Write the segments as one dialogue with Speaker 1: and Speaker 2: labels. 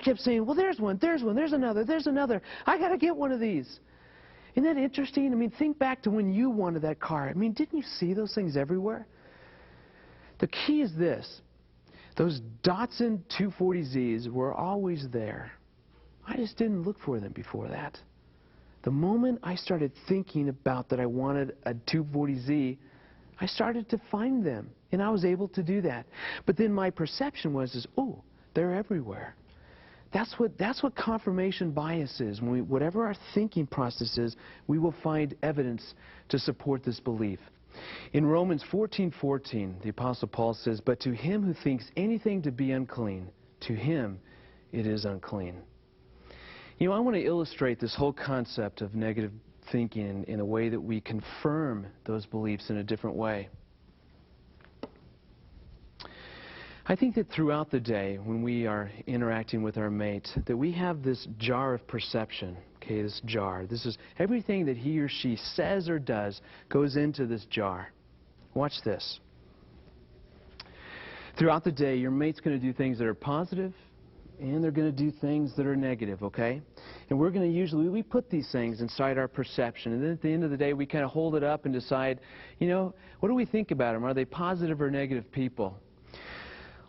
Speaker 1: kept saying, well, there's one, there's another, there's another. I got to get one of these. Isn't that interesting? I mean, think back to when you wanted that car. I mean, didn't you see those things everywhere? The key is this. Those Datsun 240Zs were always there. I just didn't look for them before that. The moment I started thinking about that I wanted a 240Z, I started to find them, and I was able to do that. But then my perception was, oh, they're everywhere. That's what confirmation bias is. Whatever our thinking process is, we will find evidence to support this belief. In Romans 14:14, the Apostle Paul says, "But to him who thinks anything to be unclean, to him it is unclean." You know, I want to illustrate this whole concept of negative thinking in a way that we confirm those beliefs in a different way. I think that throughout the day, when we are interacting with our mate, that we have this jar of perception. Okay, this jar. This is everything that he or she says or does goes into this jar. Watch this. Throughout the day, your mate's going to do things that are positive, and they're going to do things that are negative, okay? And we're going to we put these things inside our perception, and then at the end of the day, we kind of hold it up and decide, you know, what do we think about them? Are they positive or negative people?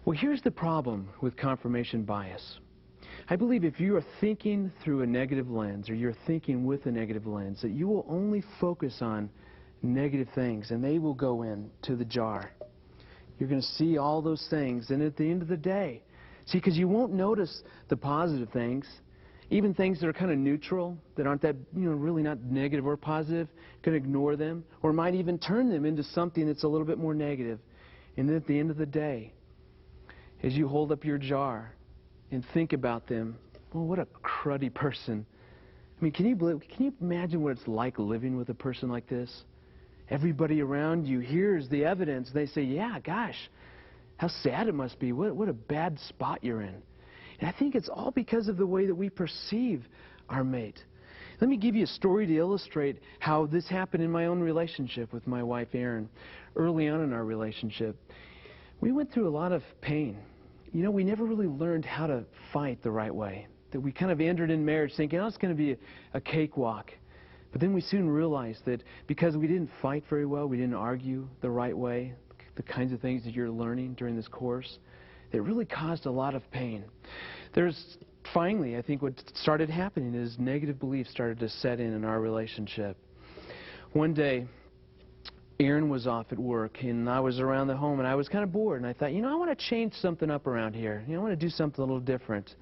Speaker 1: Well, here's the problem with confirmation bias. I believe if you are thinking through a negative lens, or you're thinking with a negative lens, that you will only focus on negative things, and they will go into the jar. You're going to see all those things, and at the end of the day, see, because you won't notice the positive things, even things that are kind of neutral, that aren't that, you know, really not negative or positive, can ignore them, or might even turn them into something that's a little bit more negative. And then at the end of the day, as you hold up your jar and think about them, well, what a cruddy person. I mean, can you imagine what it's like living with a person like this? Everybody around you hears the evidence. They say, yeah, gosh, how sad it must be. What a bad spot you're in. And I think it's all because of the way that we perceive our mate. Let me give you a story to illustrate how this happened in my own relationship with my wife, Erin. Early on in our relationship, we went through a lot of pain. You know, we never really learned how to fight the right way. That we kind of entered in marriage thinking, oh, it's going to be a cakewalk. But then we soon realized that because we didn't fight very well, we didn't argue the right way, the kinds of things that you're learning during this course, it really caused a lot of pain. Finally, I think what started happening is negative beliefs started to set in our relationship. One day, Erin was off at work, and I was around the home, and I was kind of bored, and I thought, you know, I want to change something up around here. You know, I want to do something a little different.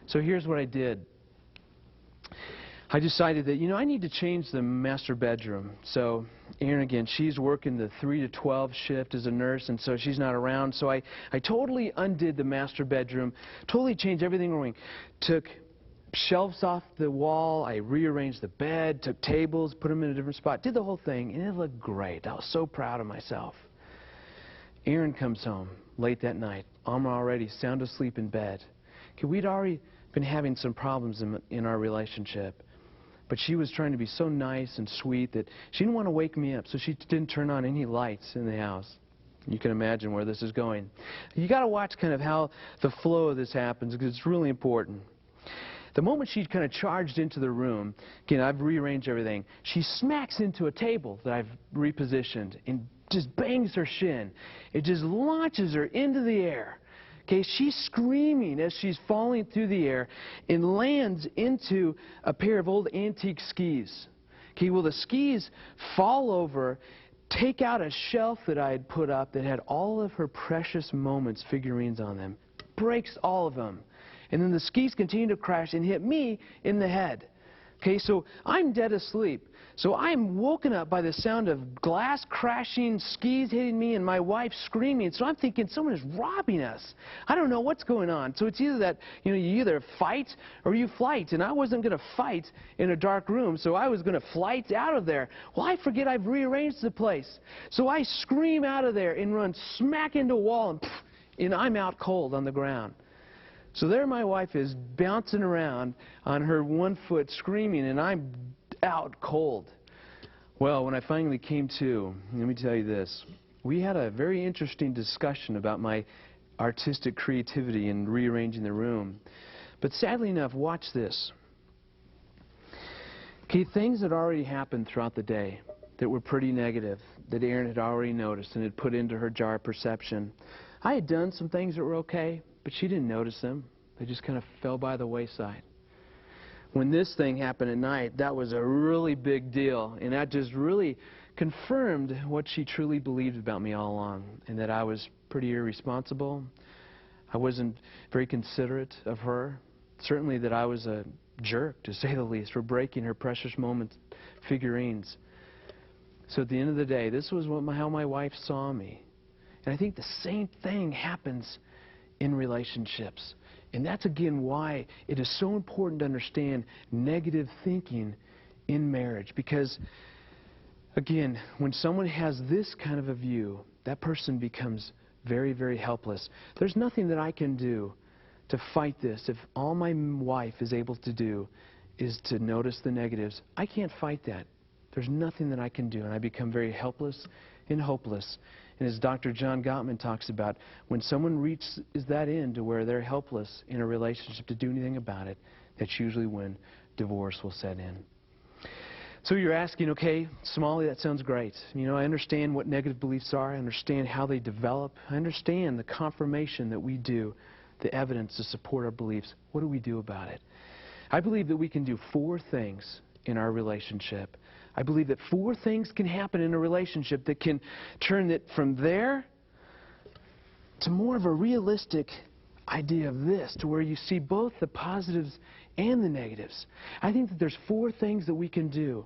Speaker 1: So here's what I did. I decided that, you know, I need to change the master bedroom. So Erin, again, she's working the 3 to 12 shift as a nurse, and so she's not around. So I totally undid the master bedroom, totally changed everything going. Took shelves off the wall, I rearranged the bed, took tables, put them in a different spot, did the whole thing, and it looked great. I was so proud of myself. Erin comes home late that night. I'm already sound asleep in bed. Okay, we'd already been having some problems in our relationship, but she was trying to be so nice and sweet that she didn't want to wake me up, so she didn't turn on any lights in the house. You can imagine where this is going. You got to watch kind of how the flow of this happens, because it's really important. The moment she kind of charged into the room, again, I've rearranged everything, she smacks into a table that I've repositioned and just bangs her shin. It just launches her into the air. Okay, she's screaming as she's falling through the air and lands into a pair of old antique skis. Okay, well, the skis fall over, take out a shelf that I had put up that had all of her precious moments figurines on them, breaks all of them. And then the skis continue to crash and hit me in the head. Okay, so I'm dead asleep. So I'm woken up by the sound of glass crashing, skis hitting me, and my wife screaming. So I'm thinking someone is robbing us. I don't know what's going on. So it's either that, you know, you either fight or you flight. And I wasn't going to fight in a dark room, so I was going to flight out of there. Well, I forget I've rearranged the place. So I scream out of there and run smack into a wall, and I'm out cold on the ground. So there my wife is bouncing around on her one foot screaming, and I'm out cold. Well, when I finally came to, let me tell you this. We had a very interesting discussion about my artistic creativity in rearranging the room. But sadly enough, watch this. Okay, things had already happened throughout the day that were pretty negative, that Erin had already noticed and had put into her jar of perception. I had done some things that were okay, but she didn't notice them. They just kind of fell by the wayside. When this thing happened at night, that was a really big deal, and that just really confirmed what she truly believed about me all along, and that I was pretty irresponsible. I wasn't very considerate of her. Certainly that I was a jerk, to say the least, for breaking her precious moment figurines. So at the end of the day, this was how my wife saw me. And I think the same thing happens in relationships. And that's, again, why it is so important to understand negative thinking in marriage. Because, again, when someone has this kind of a view, that person becomes very, very helpless. There's nothing that I can do to fight this. If all my wife is able to do is to notice the negatives, I can't fight that. There's nothing that I can do, and I become very helpless and hopeless. And as Dr. John Gottman talks about, when someone reaches that end to where they're helpless in a relationship to do anything about it, that's usually when divorce will set in. So you're asking, okay, Smalley, that sounds great. You know, I understand what negative beliefs are. I understand how they develop. I understand the confirmation that we do, the evidence to support our beliefs. What do we do about it? I believe that we can do 4 things in our relationship. I believe that 4 things can happen in a relationship that can turn it from there to more of a realistic idea of this, to where you see both the positives and the negatives. I think that there's 4 things that we can do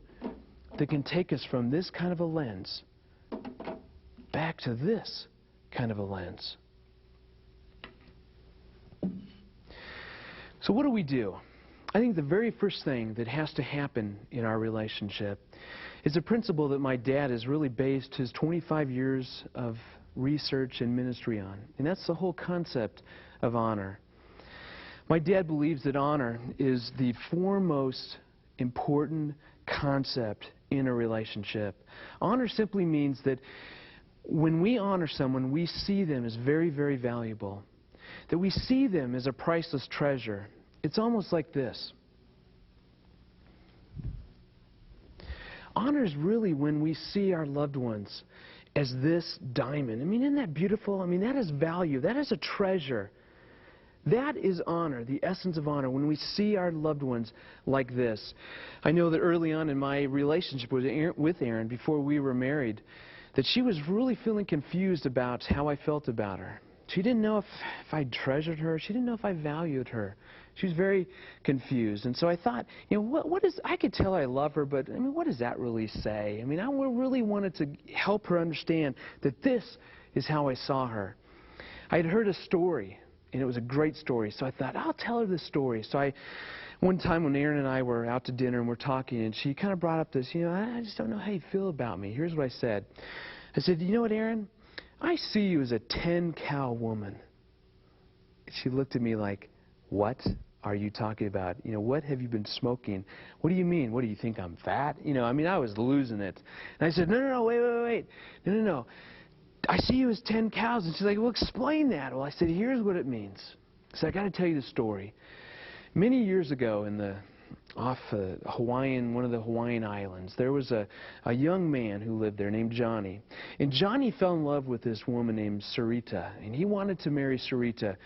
Speaker 1: that can take us from this kind of a lens back to this kind of a lens. So what do we do? I think the very first thing that has to happen in our relationship is a principle that my dad has really based his 25 years of research and ministry on, and that's the whole concept of honor. My dad believes that honor is the foremost important concept in a relationship. Honor simply means that when we honor someone, we see them as very, very valuable, that we see them as a priceless treasure. It's almost like this. Honor is really when we see our loved ones as this diamond. I mean, isn't that beautiful? I mean, that is value. That is a treasure. That is honor, the essence of honor, when we see our loved ones like this. I know that early on in my relationship with Erin, before we were married, that she was really feeling confused about how I felt about her. She didn't know if I treasured her. She didn't know if I valued her. She was very confused. And so I thought, you know, what is, I could tell I love her, but I mean, what does that really say? I mean, I really wanted to help her understand that this is how I saw her. I had heard a story, and it was a great story, so I thought, I'll tell her this story. So one time when Erin and I were out to dinner and we're talking, and she kind of brought up this, you know, I just don't know how you feel about me. Here's what I said. I said, you know what, Erin? I see you as a 10-cow woman. She looked at me like, what are you talking about? You know, what have you been smoking? What do you mean? What, do you think I'm fat? You know, I mean, I was losing it. And I said, no, wait. No. I see you as 10 cows. And she's like, well, explain that. Well, I said, here's what it means. So I got to tell you the story. Many years ago off one of the Hawaiian islands, there was a young man who lived there named Johnny. And Johnny fell in love with this woman named Sarita, and he wanted to marry Sarita.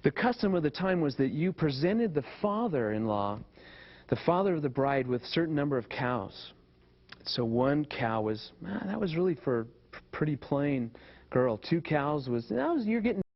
Speaker 1: The custom of the time was that you presented the father-in-law, the father of the bride, with a certain number of cows. So 1 cow was, that was really for a pretty plain girl. 2 cows was, you're getting